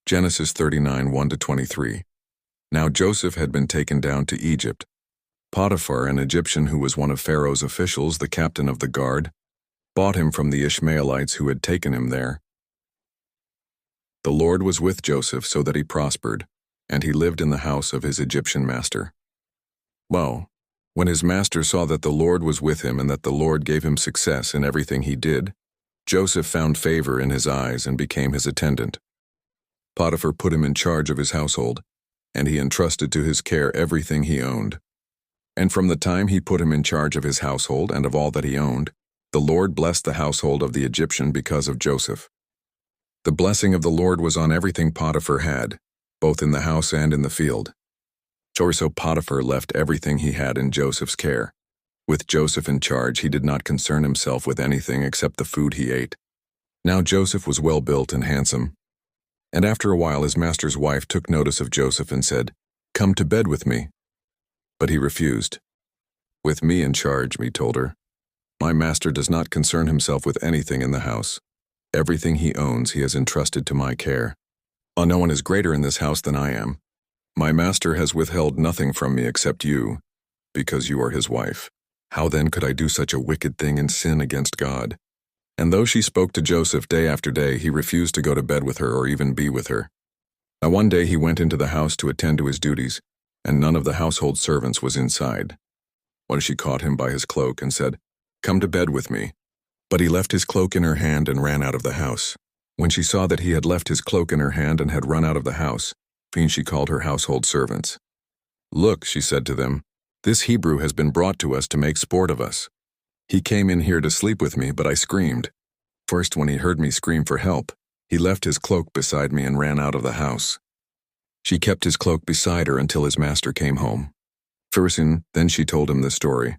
Genesis 39, 1-23. Now Joseph had been taken down to Egypt. Potiphar, an Egyptian who was one of Pharaoh's officials, the captain of the guard, bought him from the Ishmaelites who had taken him there. The Lord was with Joseph so that he prospered, and he lived in the house of his Egyptian master. Well, when his master saw that the Lord was with him and that the Lord gave him success in everything he did, Joseph found favor in his eyes and became his attendant. Potiphar put him in charge of his household, and he entrusted to his care everything he owned. And from the time he put him in charge of his household and of all that he owned, the Lord blessed the household of the Egyptian because of Joseph. The blessing of the Lord was on everything Potiphar had, both in the house and in the field. So Potiphar left everything he had in Joseph's care. With Joseph in charge, he did not concern himself with anything except the food he ate. Now Joseph was well built and handsome. And after a while his master's wife took notice of Joseph and said, "Come to bed with me." But he refused. "With me in charge," he told her. "My master does not concern himself with anything in the house. Everything he owns he has entrusted to my care. No one is greater in this house than I am. My master has withheld nothing from me except you, because you are his wife. How then could I do such a wicked thing and sin against God?" And though she spoke to Joseph day after day, he refused to go to bed with her or even be with her. Now one day he went into the house to attend to his duties, and none of the household servants was inside. When she caught him by his cloak and said, "Come to bed with me." But he left his cloak in her hand and ran out of the house. When she saw that he had left his cloak in her hand and had run out of the house, she called her household servants. "Look," she said to them, "this Hebrew has been brought to us to make sport of us. He came in here to sleep with me, but I screamed. First, when he heard me scream for help, he left his cloak beside me and ran out of the house." She kept his cloak beside her until his master came home. Then she told him this story.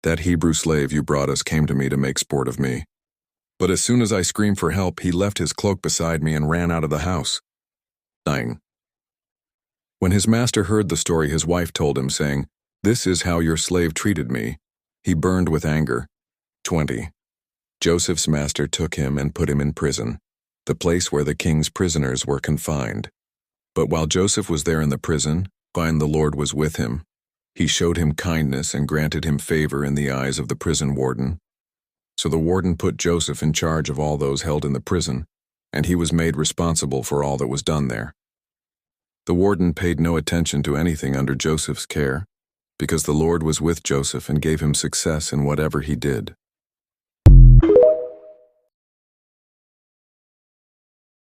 "That Hebrew slave you brought us came to me to make sport of me. But as soon as I screamed for help, he left his cloak beside me and ran out of the house." 9. When his master heard the story, his wife told him, saying, "This is how your slave treated me." He burned with anger. 20. Joseph's master took him and put him in prison, the place where the king's prisoners were confined. But while Joseph was there in the prison, the Lord was with him. He showed him kindness and granted him favor in the eyes of the prison warden. So the warden put Joseph in charge of all those held in the prison, and he was made responsible for all that was done there. The warden paid no attention to anything under Joseph's care, because the Lord was with Joseph and gave him success in whatever he did.